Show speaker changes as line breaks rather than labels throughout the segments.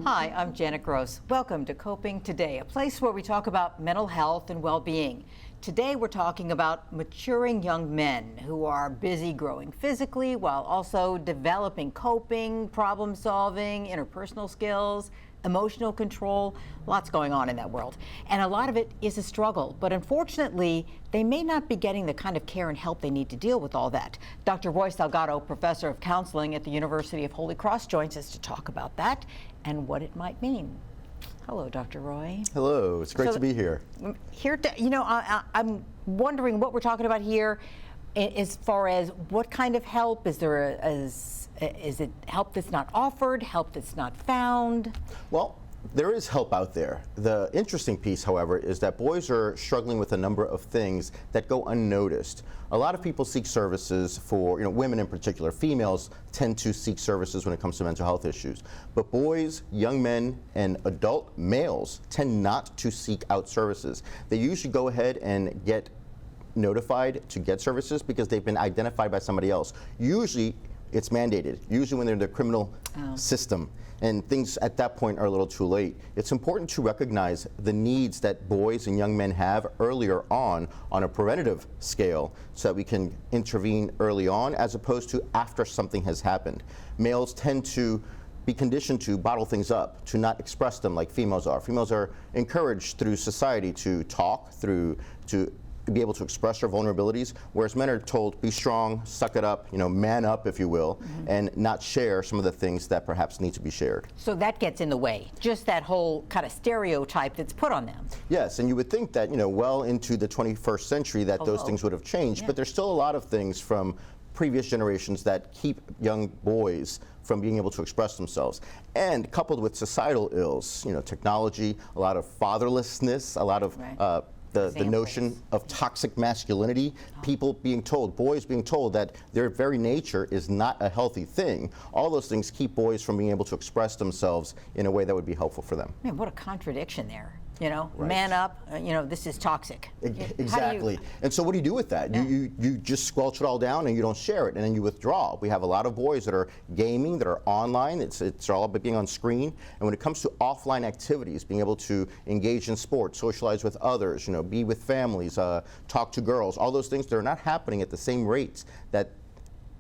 Hi, I'm Janet Gross. Welcome to Coping Today, a place where we talk about mental health and well-being. Today we're talking about maturing young men who are busy growing physically while also developing coping, problem solving, interpersonal skills, emotional control. Lots going on in that world. And a lot of it is a struggle, but unfortunately, they may not be getting the kind of care and help they need to deal with all that. Dr. Roy Salgado, professor of counseling at the University of Holy Cross, joins us to talk about that and what it might mean. Hello, Dr. Roy.
Hello, it's great to be here.
I'm wondering what we're talking about here as far as what kind of help. Is it help that's not offered, help that's not found?
Well, there is help out there. The interesting piece, however, is that boys are struggling with a number of things that go unnoticed. A lot of people seek services for, women in particular. Females tend to seek services when it comes to mental health issues. But boys, young men, and adult males tend not to seek out services. They usually go ahead and get notified to get services because they've been identified by somebody else. Usually, it's mandated, usually when they're in the criminal system, and things at that point are a little too late. It's important to recognize the needs that boys and young men have earlier on a preventative scale so that we can intervene early on as opposed to after something has happened. Males tend to be conditioned to bottle things up, to not express them like females are. Females are encouraged through society to talk, to be able to express their vulnerabilities, whereas men are told, be strong, suck it up, man up, if you will, and not share some of the things that perhaps need to be shared.
So that gets in the way, just that whole kind of stereotype that's put on them.
Yes, and you would think that, well into the 21st century that those things would have changed, but there's still a lot of things from previous generations that keep young boys from being able to express themselves. And coupled with societal ills, technology, a lot of fatherlessness, a lot of the notion of toxic masculinity, people being told, boys being told that their very nature is not a healthy thing. All those things keep boys from being able to express themselves in a way that would be helpful for them.
Man, what a contradiction there.
Right.
Man up, this is toxic.
Exactly. And so what do you do with that? Yeah. You just squelch it all down and you don't share it, and then you withdraw. We have a lot of boys that are gaming, that are online. It's all about being on screen. And when it comes to offline activities, being able to engage in sports, socialize with others, be with families, talk to girls, all those things, they're not happening at the same rates that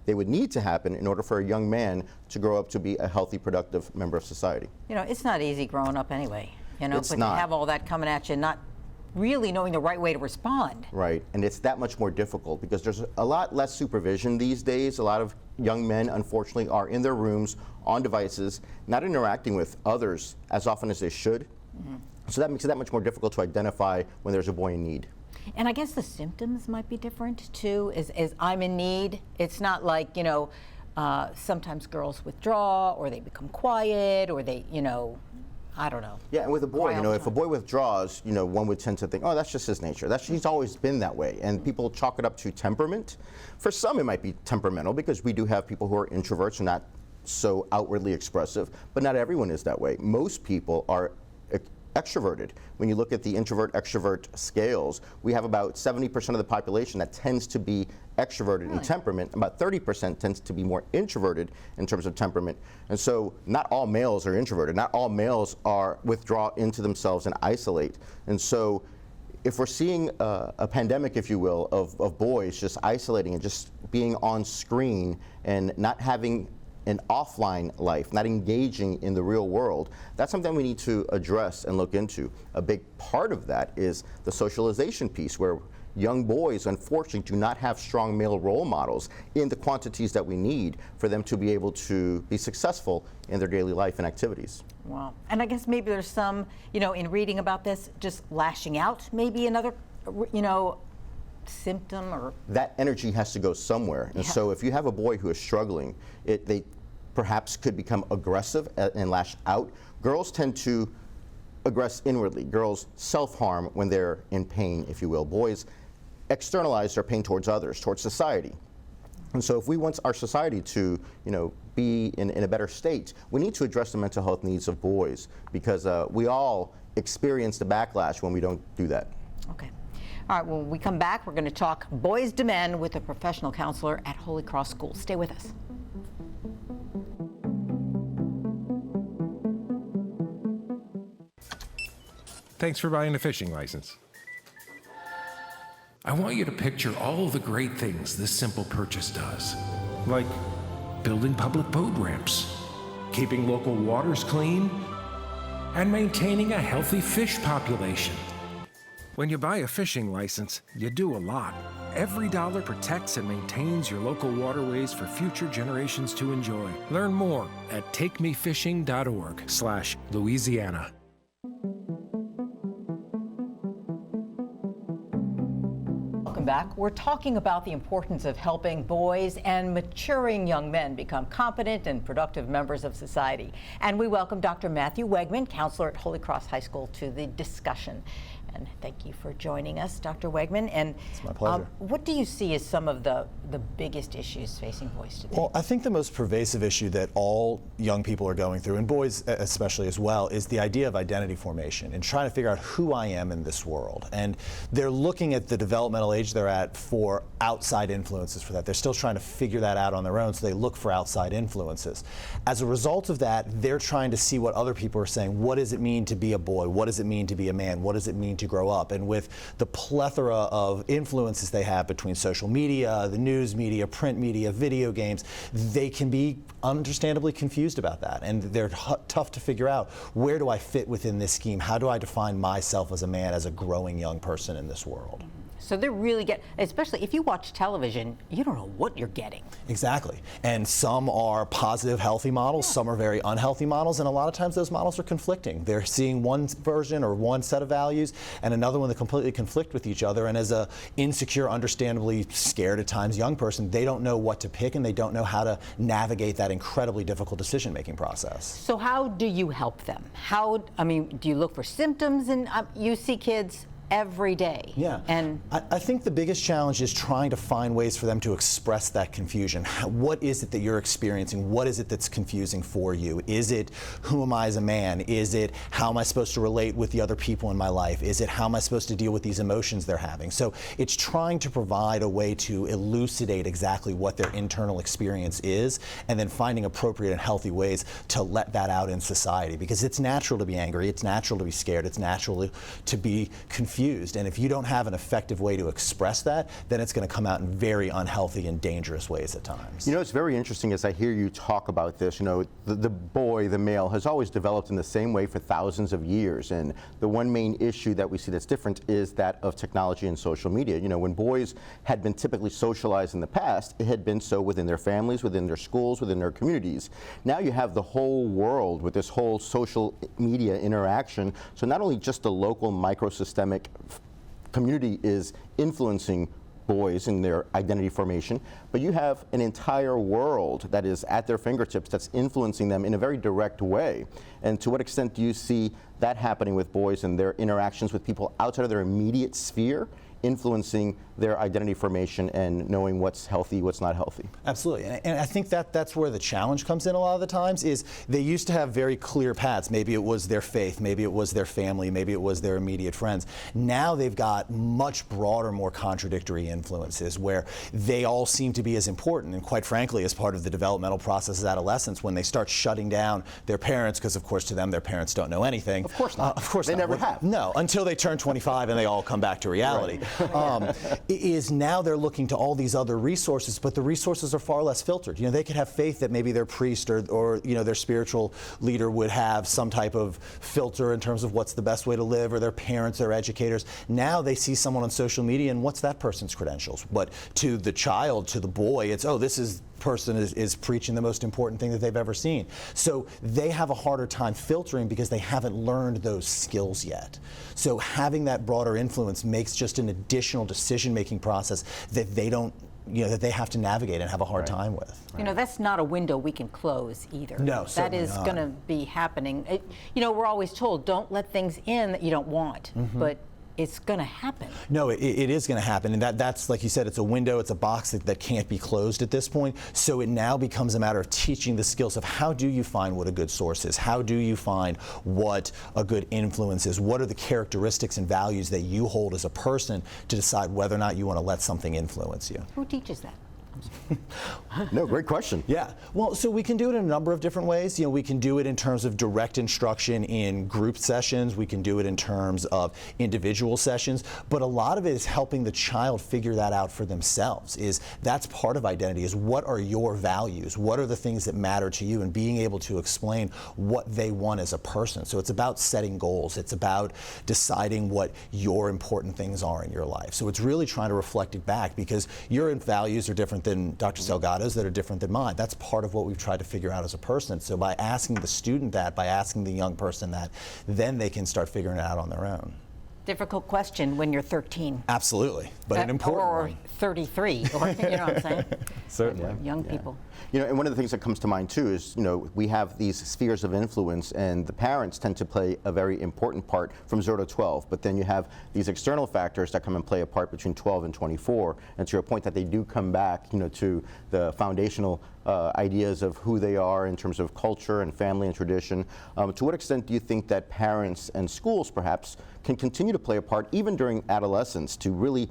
they would need to happen in order for a young man to grow up to be a healthy, productive member of society.
It's not easy growing up anyway.
It's
but
not.
To have all that coming at you, not really knowing the right way to respond.
Right, and it's that much more difficult because there's a lot less supervision these days. A lot of young men, unfortunately, are in their rooms, on devices, not interacting with others as often as they should. So that makes it that much more difficult to identify when there's a boy in need.
And I guess the symptoms might be different, too, as I'm in need. It's not like, sometimes girls withdraw, or they become quiet, or they, I don't know.
Yeah, and with a boy, if a boy withdraws, one would tend to think, oh, that's just his nature. He's always been that way. And people chalk it up to temperament. For some, it might be temperamental because we do have people who are introverts and not so outwardly expressive, but not everyone is that way. Most people are extroverted. When you look at the introvert-extrovert scales, we have about 70% of the population that tends to be extroverted in temperament. About 30% tends to be more introverted in terms of temperament. And so not all males are introverted. Not all males are withdraw into themselves and isolate. And so if we're seeing a pandemic, if you will, of boys just isolating and just being on screen and not having an offline life, not engaging in the real world, that's something we need to address and look into. A big part of that is the socialization piece, where young boys, unfortunately, do not have strong male role models in the quantities that we need for them to be able to be successful in their daily life and activities.
Wow. And I guess maybe there's some, in reading about this, just lashing out, maybe another, symptom or...
That energy has to go somewhere. And so if you have a boy who is struggling, they perhaps could become aggressive and lash out. Girls tend to aggress inwardly. Girls self-harm when they're in pain, if you will. Boys externalize their pain towards others, towards society. And so if we want our society to, be in a better state, we need to address the mental health needs of boys because we all experience the backlash when we don't do that.
Okay. All right, when we come back, we're going to talk boys to men with a professional counselor at Holy Cross School. Stay with us.
Thanks for buying a fishing license. I want you to picture all of the great things this simple purchase does, like building public boat ramps, keeping local waters clean, and maintaining a healthy fish population. When you buy a fishing license, you do a lot. Every dollar protects and maintains your local waterways for future generations to enjoy. Learn more at takemefishing.org/Louisiana.
Welcome back. We're talking about the importance of helping boys and maturing young men become competent and productive members of society. And we welcome Dr. Matthew Wegman, counselor at Holy Cross High School, to the discussion. And thank you for joining us, Dr. Wegman. And
it's my pleasure.
What do you see as some of the biggest issues facing boys today?
Well, I think the most pervasive issue that all young people are going through, and boys especially as well, is the idea of identity formation and trying to figure out who I am in this world. And they're looking at the developmental age they're at for outside influences for that. They're still trying to figure that out on their own, so they look for outside influences. As a result of that, they're trying to see what other people are saying. What does it mean to be a boy? What does it mean to be a man? What does it mean to grow up? And with the plethora of influences they have between social media, the news media, print media, video games, they can be understandably confused about that. And they're tough to figure out, where do I fit within this scheme? How do I define myself as a man, as a growing young person in this world?
So they're really especially if you watch television, you don't know what you're getting.
Exactly. And some are positive, healthy models, some are very unhealthy models, and a lot of times those models are conflicting. They're seeing one version or one set of values and another one that completely conflict with each other, and as a insecure, understandably scared at times young person, they don't know what to pick and they don't know how to navigate that incredibly difficult decision-making process.
So how do you help them? Do you look for symptoms? And you see kids every day.
Yeah.
And
I think the biggest challenge is trying to find ways for them to express that confusion. What is it that you're experiencing? What is it that's confusing for you? Is it, who am I as a man? Is it, how am I supposed to relate with the other people in my life? Is it, how am I supposed to deal with these emotions they're having? So it's trying to provide a way to elucidate exactly what their internal experience is, and then finding appropriate and healthy ways to let that out in society. Because it's natural to be angry, it's natural to be scared, it's natural to be confused. And if you don't have an effective way to express that, then it's going to come out in very unhealthy and dangerous ways at times.
You know, it's very interesting as I hear you talk about this. You know, the boy, the male, has always developed in the same way for thousands of years. And the one main issue that we see that's different is that of technology and social media. You know, when boys had been typically socialized in the past, it had been so within their families, within their schools, within their communities. Now you have the whole world with this whole social media interaction. So not only just the local microsystemic community is influencing boys in their identity formation, but you have an entire world that is at their fingertips that's influencing them in a very direct way. And to what extent do you see that happening with boys and their interactions with people outside of their immediate sphere, influencing their identity formation and knowing what's healthy, what's not healthy?
Absolutely, and I think that's where the challenge comes in a lot of the times. Is they used to have very clear paths. Maybe it was their faith, maybe it was their family, maybe it was their immediate friends. Now they've got much broader, more contradictory influences where they all seem to be as important, and quite frankly, as part of the developmental process as adolescents, when they start shutting down their parents, because of course to them their parents don't know anything.
Of course not.
Of course
they
not.
never have.
No, until they turn 25 and they all come back to reality. Right. Is now they're looking to all these other resources, but the resources are far less filtered. You know, they could have faith that maybe their priest or you know, their spiritual leader would have some type of filter in terms of what's the best way to live, or their parents, their educators. Now they see someone on social media, and what's that person's credentials? But to the child, to the boy, it's, oh, this person is preaching the most important thing that they've ever seen. So they have a harder time filtering because they haven't learned those skills yet. So having that broader influence makes just an additional decision-making process that they don't, you know, that they have to navigate and have a hard time with.
You know, that's not a window we can close either.
No,
that is going to be happening. You know, we're always told, don't let things in that you don't want, but it's going to happen.
No, it is going to happen, and that's, like you said, it's a window, it's a box that can't be closed at this point. So it now becomes a matter of teaching the skills of how do you find what a good source is, how do you find what a good influence is, what are the characteristics and values that you hold as a person to decide whether or not you want to let something influence you.
Who teaches that?
No, great question.
Yeah, well, so we can do it in a number of different ways. We can do it in terms of direct instruction in group sessions. We can do it in terms of individual sessions. But a lot of it is helping the child figure that out for themselves. That's part of identity, is what are your values? What are the things that matter to you? And being able to explain what they want as a person. So it's about setting goals. It's about deciding what your important things are in your life. So it's really trying to reflect it back, because your values are different than Dr. Salgado's, that are different than mine. That's part of what we've tried to figure out as a person. So by asking the student that, by asking the young person that, then they can start figuring it out on their own.
Difficult question when you're 13.
Absolutely, but an important
or
one.
33, or you know what I'm saying?
Certainly.
Young people.
And one of the things that comes to mind too is, we have these spheres of influence, and the parents tend to play a very important part from 0 to 12. But then you have these external factors that come and play a part between 12 and 24. And to your point that they do come back, to the foundational ideas of who they are in terms of culture and family and tradition. To what extent do you think that parents and schools perhaps can continue to play a part even during adolescence to really,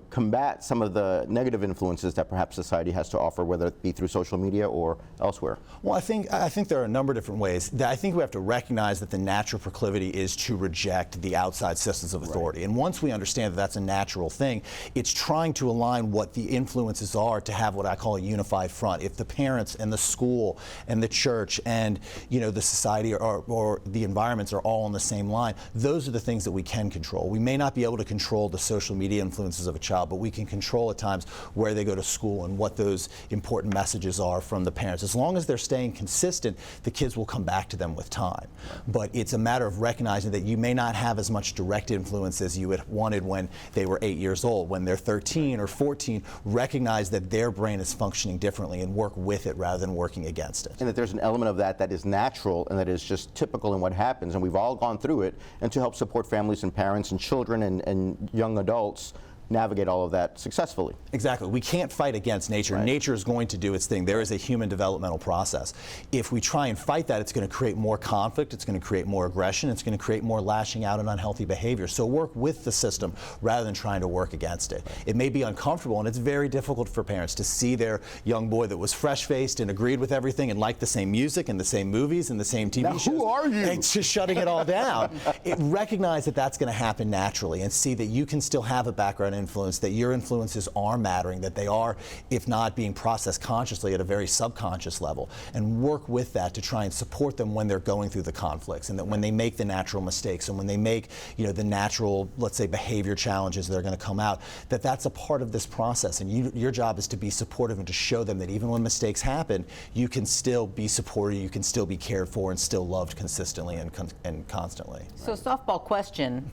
combat some of the negative influences that perhaps society has to offer, whether it be through social media or elsewhere?
Well, I think there are a number of different ways. I think we have to recognize that the natural proclivity is to reject the outside systems of authority. Right. And once we understand that that's a natural thing, it's trying to align what the influences are to have what I call a unified front. If the parents and the school and the church and the society or the environments are all on the same line, those are the things that we can control. We may not be able to control the social media influences of a child, but we can control at times where they go to school and what those important messages are from the parents. As long as they're staying consistent, the kids will come back to them with time. But it's a matter of recognizing that you may not have as much direct influence as you had wanted when they were 8 years old. When they're 13 or 14, recognize that their brain is functioning differently and work with it rather than working against it.
And that there's an element of that is natural and that is just typical in what happens, and we've all gone through it, and to help support families and parents and children and young adults navigate all of that successfully.
Exactly. We can't fight against nature. Right. Nature is going to do its thing. There is a human developmental process. If we try and fight that, it's going to create more conflict, it's going to create more aggression, it's going to create more lashing out and unhealthy behavior. So work with the system rather than trying to work against it. It may be uncomfortable, and it's very difficult for parents to see their young boy that was fresh-faced and agreed with everything and liked the same music and the same movies and the same TV shows.
Who are you?
And just shutting it all down. Recognize that that's going to happen naturally, and see that you can still have a background influence, that your influences are mattering, that they are, if not being processed consciously, at a very subconscious level, and work with that to try and support them when they're going through the conflicts, and that when they make the natural mistakes and when they make the natural, let's say, behavior challenges that are going to come out, that that's a part of this process, and your job is to be supportive and to show them that even when mistakes happen, you can still be supported, you can still be cared for, and still loved consistently and constantly.
So softball question.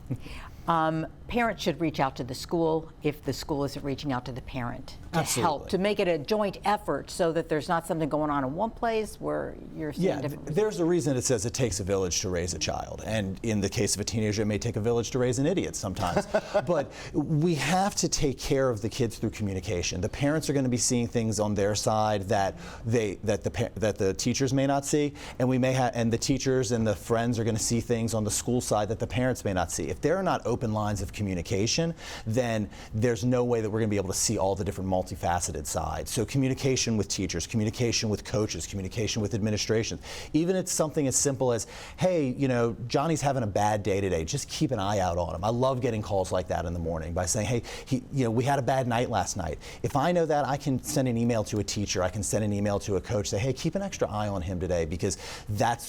Parents should reach out to the school if the school isn't reaching out to the parent to help, to make it a joint effort so that there's not something going on in one place where you're seeing different.
There's a reason it says it takes a village to raise a child, and in the case of a teenager, it may take a village to raise an idiot sometimes. But we have to take care of the kids through communication. The parents are going to be seeing things on their side that the teachers may not see, and and the teachers and the friends are going to see things on the school side that the parents may not see. If there are not open lines of communication, then there's no way that we're going to be able to see all the different multifaceted sides. So communication with teachers, communication with coaches, communication with administration. Even it's something as simple as, hey, Johnny's having a bad day today. Just keep an eye out on him. I love getting calls like that in the morning by saying, hey, we had a bad night last night. If I know that, I can send an email to a teacher. I can send an email to a coach. Say, hey, keep an extra eye on him today because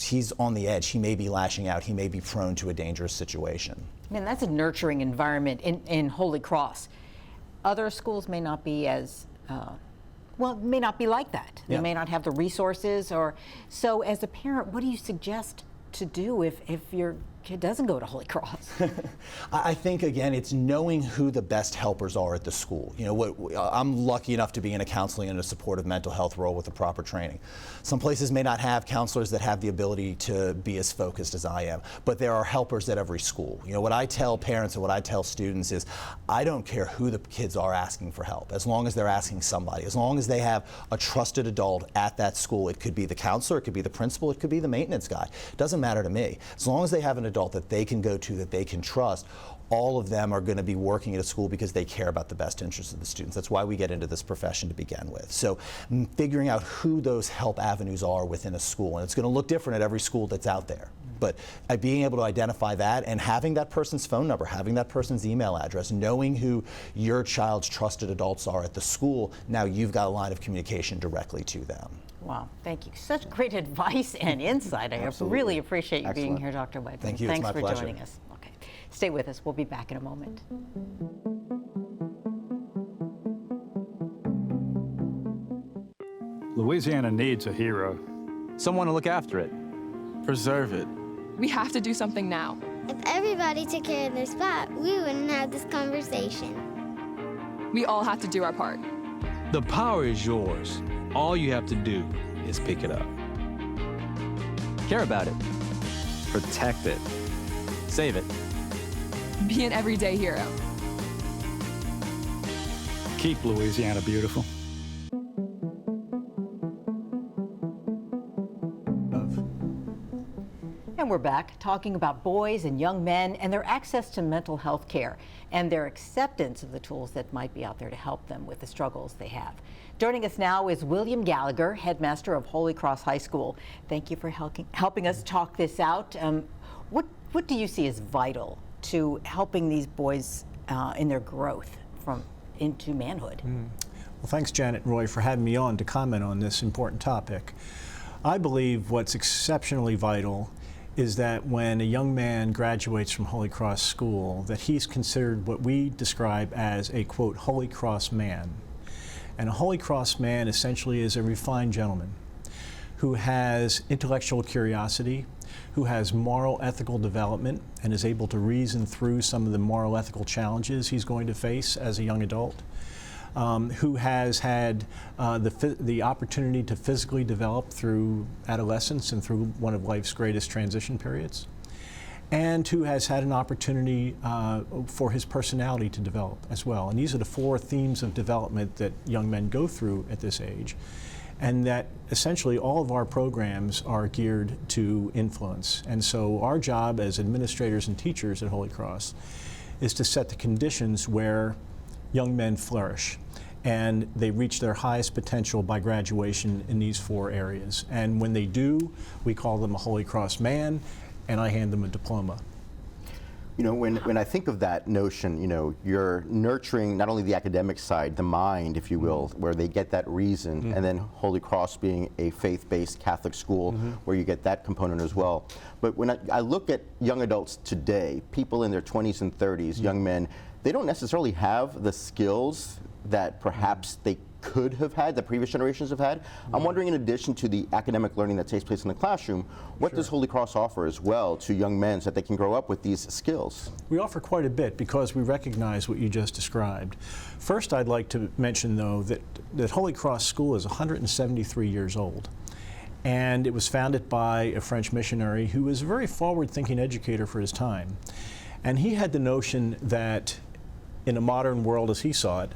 he's on the edge. He may be lashing out. He may be prone to a dangerous situation.
Man, that's a nurturing environment in Holy Cross. Other schools may not be as, may not be like that. They may not have the resources. So as a parent, what do you suggest to do if your kid doesn't go to Holy Cross?
I think, again, it's knowing who the best helpers are at the school. I'm lucky enough to be in a counseling and a supportive mental health role with the proper training. Some places may not have counselors that have the ability to be as focused as I am, but there are helpers at every school. What I tell parents and what I tell students is, I don't care who the kids are asking for help, as long as they're asking somebody, as long as they have a trusted adult at that school. It could be the counselor, it could be the principal, it could be the maintenance guy. It doesn't matter to me. As long as they have an adult that they can go to, that they can trust, all of them are going to be working at a school because they care about the best interests of the students. That's why we get into this profession to begin with. So figuring out who those help avenues are within a school, and it's going to look different at every school that's out there. But being able to identify that and having that person's phone number, having that person's email address, knowing who your child's trusted adults are at the school, now you've got a line of communication directly to them.
Wow, thank you. Such great advice and insight. I really appreciate you being here, Dr. White.
Thank you.
Thanks
it's my
for
pleasure.
joining us. Okay, stay with us. We'll be back in a moment.
Louisiana needs a hero.
Someone to look after it, preserve it.
We have to do something now.
If everybody took care of their spot, we wouldn't have this conversation.
We all have to do our part.
The power is yours. All you have to do is pick it up. Care about it. Protect it. Save it.
Be an everyday hero.
Keep Louisiana beautiful.
And we're back talking about boys and young men and their access to mental health care and their acceptance of the tools that might be out there to help them with the struggles they have. Joining us now is William Gallagher, headmaster of Holy Cross High School. Thank you for helping us talk this out. What do you see as vital to helping these boys in their growth into manhood?
Well, thanks, Janet and Roy, for having me on to comment on this important topic. I believe what's exceptionally vital is that when a young man graduates from Holy Cross School, that he's considered what we describe as a, quote, Holy Cross man. And a Holy Cross man essentially is a refined gentleman who has intellectual curiosity, who has moral ethical development and is able to reason through some of the moral ethical challenges he's going to face as a young adult, who has had the opportunity to physically develop through adolescence and through one of life's greatest transition periods, and who has had an opportunity for his personality to develop as well. And these are the four themes of development that young men go through at this age, and that essentially all of our programs are geared to influence. And so our job as administrators and teachers at Holy Cross is to set the conditions where young men flourish, and they reach their highest potential by graduation in these four areas. And when they do, we call them a Holy Cross man, and I hand them a diploma.
You know, when I think of that notion, you know, you're nurturing not only the academic side, the mind, if you will, where they get that reason, and then Holy Cross being a faith-based Catholic school where you get that component as well. But when I look at young adults today, people in their 20s and 30s, young men, they don't necessarily have the skills that perhaps they could have had, that previous generations have had. I'm wondering, in addition to the academic learning that takes place in the classroom, what does Holy Cross offer as well to young men so that they can grow up with these skills?
We offer quite a bit because we recognize what you just described. First, I'd like to mention, though, that Holy Cross School is 173 years old. And it was founded by a French missionary who was a very forward-thinking educator for his time. And he had the notion that in a modern world as he saw it,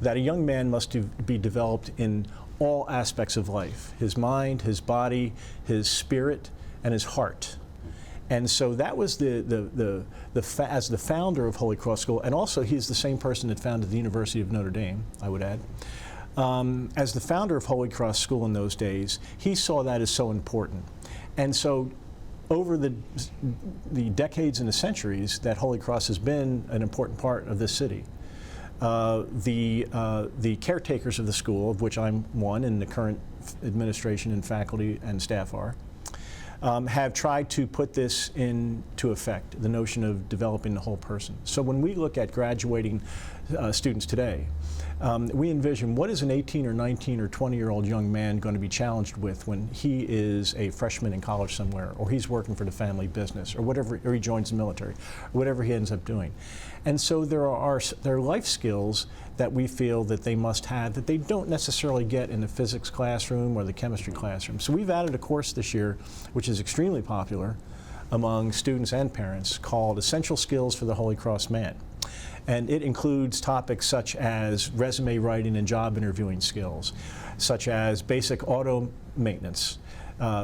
that a young man must be developed in all aspects of life, his mind, his body, his spirit, and his heart. And so that was as the founder of Holy Cross School, and also he's the same person that founded the University of Notre Dame, I would add. As the founder of Holy Cross School in those days, he saw that as so important. And so over the decades and the centuries that Holy Cross has been an important part of this city. The caretakers of the school, of which I'm one, and the current administration and faculty and staff are, have tried to put this into effect, the notion of developing the whole person. So when we look at graduating students today, we envision what is an 18 or 19 or 20-year-old young man going to be challenged with when he is a freshman in college somewhere, or he's working for the family business, or whatever, or he joins the military, or whatever he ends up doing. And so there are life skills that we feel that they must have that they don't necessarily get in the physics classroom or the chemistry classroom. So we've added a course this year, which is extremely popular among students and parents, called Essential Skills for the Holy Cross Man. And it includes topics such as resume writing and job interviewing skills, such as basic auto maintenance,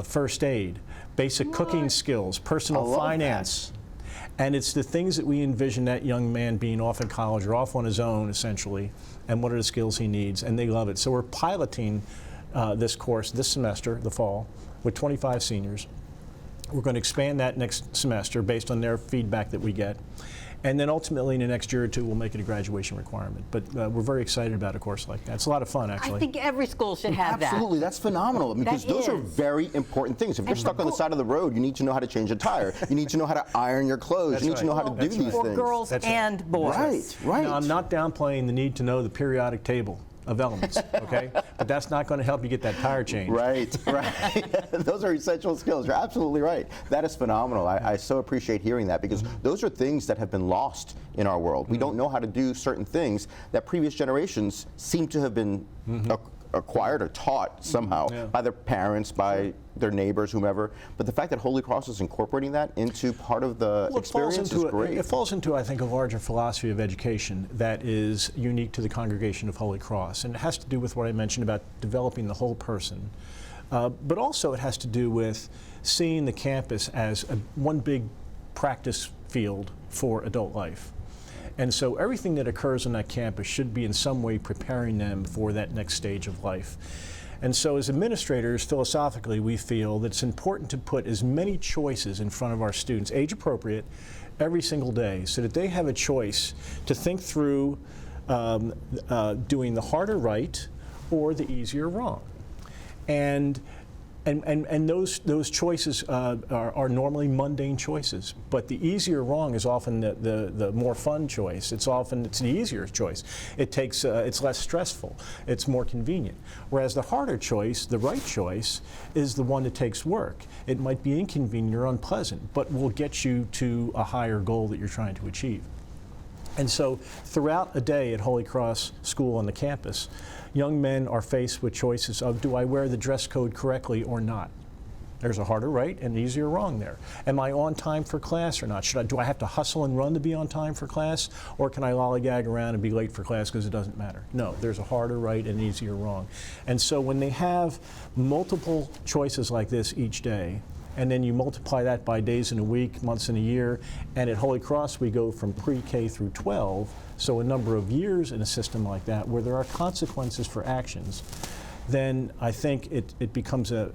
first aid, basic cooking skills, personal finance. And it's the things that we envision that young man being off in college or off on his own, essentially, and what are the skills he needs, and they love it. So we're piloting this course this semester, the fall, with 25 seniors. We're going to expand that next semester based on their feedback that we get. And then ultimately in the next year or two, we'll make it a graduation requirement. But we're very excited about a course like that. It's a lot of fun, actually.
I think every school should have that.
Absolutely, that's phenomenal, because those are very important things. If you're stuck on the side of the road, you need to know how to change a tire. You need to know how to iron your clothes. You need to know how to do these things.
For girls and boys.
Right.
Now, I'm not downplaying the need to know the periodic table of elements, okay? But that's not going to help you get that tire changed.
Right. Those are essential skills. You're absolutely right. That is phenomenal. I so appreciate hearing that, because those are things that have been lost in our world. We don't know how to do certain things that previous generations seem to have been acquired or taught somehow by their parents, by their neighbors, whomever. But the fact that Holy Cross is incorporating that into part of the experience is great.
It falls into, I think, a larger philosophy of education that is unique to the congregation of Holy Cross. And it has to do with what I mentioned about developing the whole person. But also it has to do with seeing the campus as one big practice field for adult life. And so everything that occurs on that campus should be in some way preparing them for that next stage of life. And so as administrators, philosophically, we feel that it's important to put as many choices in front of our students, age appropriate, every single day, so that they have a choice to think through doing the harder right or the easier wrong. And those choices are normally mundane choices, but the easier wrong is often the more fun choice. It's the easier choice. It's less stressful. It's more convenient. Whereas the harder choice, the right choice, is the one that takes work. It might be inconvenient or unpleasant, but will get you to a higher goal that you're trying to achieve. And so throughout a day at Holy Cross School on the campus, young men are faced with choices of, do I wear the dress code correctly or not? There's a harder right and an easier wrong there. Am I on time for class or not? Do I have to hustle and run to be on time for class, or can I lollygag around and be late for class because it doesn't matter? No, there's a harder right and an easier wrong. And so when they have multiple choices like this each day, and then you multiply that by days in a week, months in a year, and at Holy Cross we go from pre-K through 12, so a number of years in a system like that where there are consequences for actions, then I think it becomes a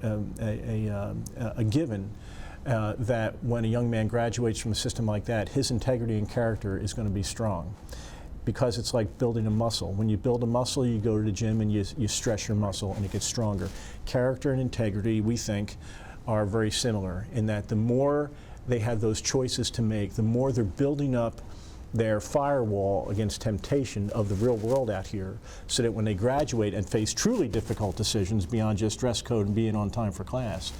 given that when a young man graduates from a system like that, his integrity and character is going to be strong. Because it's like building a muscle. When you build a muscle, you go to the gym and you stress your muscle and it gets stronger. Character and integrity, we think, are very similar in that the more they have those choices to make, the more they're building up their firewall against temptation of the real world out here, so that when they graduate and face truly difficult decisions beyond just dress code and being on time for class,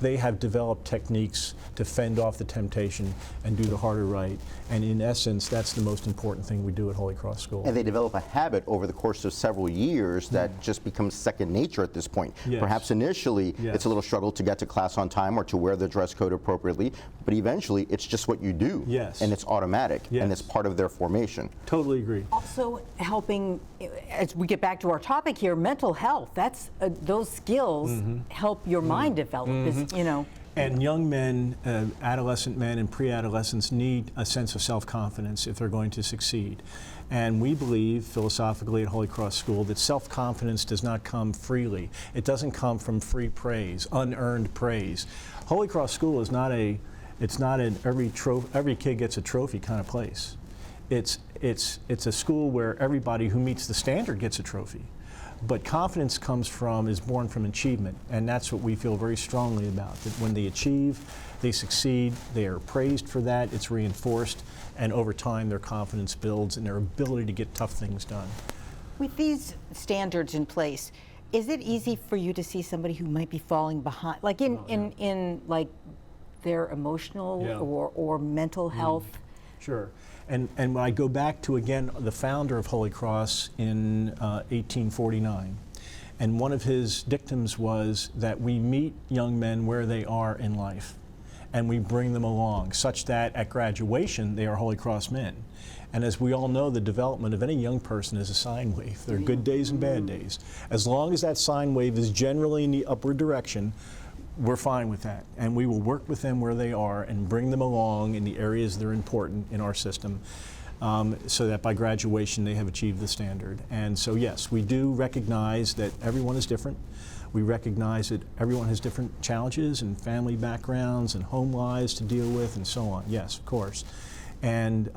they have developed techniques to fend off the temptation and do the harder right. And in essence, that's the most important thing we do at Holy Cross School.
And they develop a habit over the course of several years that just becomes second nature at this point.
Yes.
Perhaps initially it's a little struggle to get to class on time or to wear the dress code appropriately, but eventually it's just what you do.
Yes.
And it's automatic, and it's part of their formation.
Totally agree.
Also helping, as we get back to our topic here, mental health. That's those skills help your mind develop. You know.
And young men, adolescent men and pre-adolescents need a sense of self-confidence if they're going to succeed. And we believe philosophically at Holy Cross School that self-confidence does not come freely. It doesn't come from free praise, unearned praise. Holy Cross School is not an every kid gets a trophy kind of place. It's a school where everybody who meets the standard gets a trophy. But confidence is born from achievement, and that's what we feel very strongly about, that when they achieve, they succeed, they are praised for that, it's reinforced, and over time their confidence builds and their ability to get tough things done.
With these standards in place, is it easy for you to see somebody who might be falling behind, like in like their emotional or mental health?
Sure. And when I go back to, again, the founder of Holy Cross in 1849, and one of his dictums was that we meet young men where they are in life, and we bring them along, such that at graduation they are Holy Cross men. And as we all know, the development of any young person is a sine wave. There are good days and bad days. As long as that sine wave is generally in the upward direction, we're fine with that. And we will work with them where they are and bring them along in the areas that are important in our system so that by graduation they have achieved the standard. And so yes, we do recognize that everyone is different. We recognize that everyone has different challenges and family backgrounds and home lives to deal with and so on. Yes, of course. And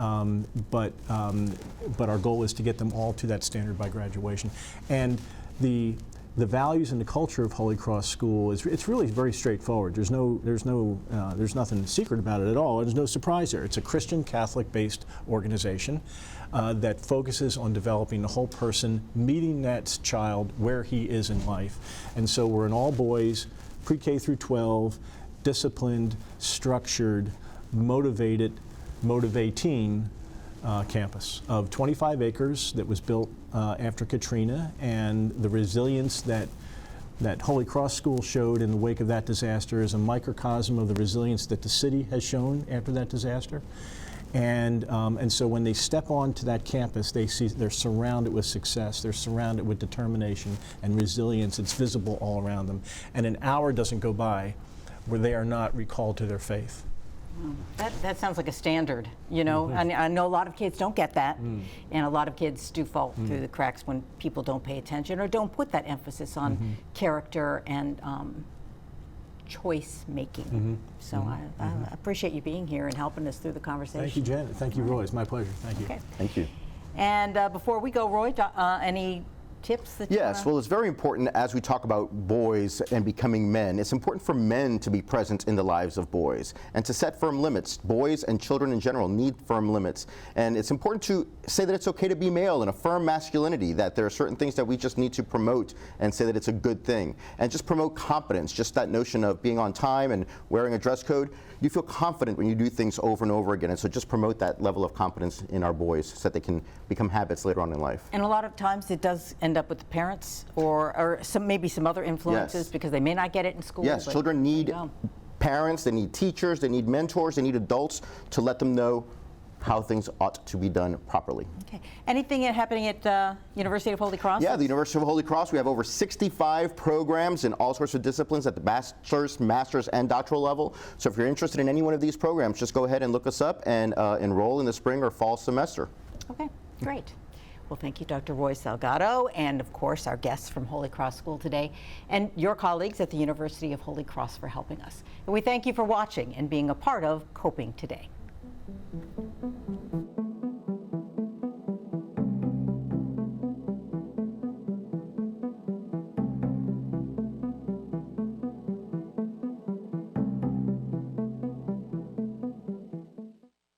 but our goal is to get them all to that standard by graduation. And the values and the culture of Holy Cross School it's really very straightforward. There's nothing secret about it at all. There's no surprise there. It's a Christian Catholic-based organization that focuses on developing the whole person, meeting that child where he is in life. And so we're an all boys, pre-K through 12, disciplined, structured, motivating campus of 25 acres that was built after Katrina, and the resilience that Holy Cross School showed in the wake of that disaster is a microcosm of the resilience that the city has shown after that disaster. And so when they step onto that campus, they're surrounded with success, they're surrounded with determination and resilience. It's visible all around them. And an hour doesn't go by where they are not recalled to their faith.
That sounds like a standard, you know. And I know a lot of kids don't get that, and a lot of kids do fall through the cracks when people don't pay attention or don't put that emphasis on character and choice making. So I appreciate you being here and helping us through the conversation.
Thank you, Janet. Thank you, Roy. It's my pleasure. Thank you.
Okay.
Thank you.
And before we go, Roy, any tips that
Yes, well, it's very important as we talk about boys and becoming men. It's important for men to be present in the lives of boys and to set firm limits. Boys and children in general need firm limits. And it's important to say that it's okay to be male and affirm masculinity, that there are certain things that we just need to promote and say that it's a good thing. And just promote competence, just that notion of being on time and wearing a dress code. You feel confident when you do things over and over again. And so just promote that level of competence in our boys so that they can become habits later on in life.
And a lot of times it does end up with the parents or maybe some other influences because they may not get it in school.
Yes, children need parents, they need teachers, they need mentors, they need adults to let them know how things ought to be done properly.
Okay. Anything happening at University of Holy Cross?
Yeah, the University of Holy Cross, we have over 65 programs in all sorts of disciplines at the bachelor's, master's, and doctoral level. So if you're interested in any one of these programs, just go ahead and look us up and enroll in the spring or fall semester.
Okay, great. Well, thank you, Dr. Roy Salgado, and of course our guests from Holy Cross School today, and your colleagues at the University of Holy Cross for helping us. And we thank you for watching and being a part of Coping Today.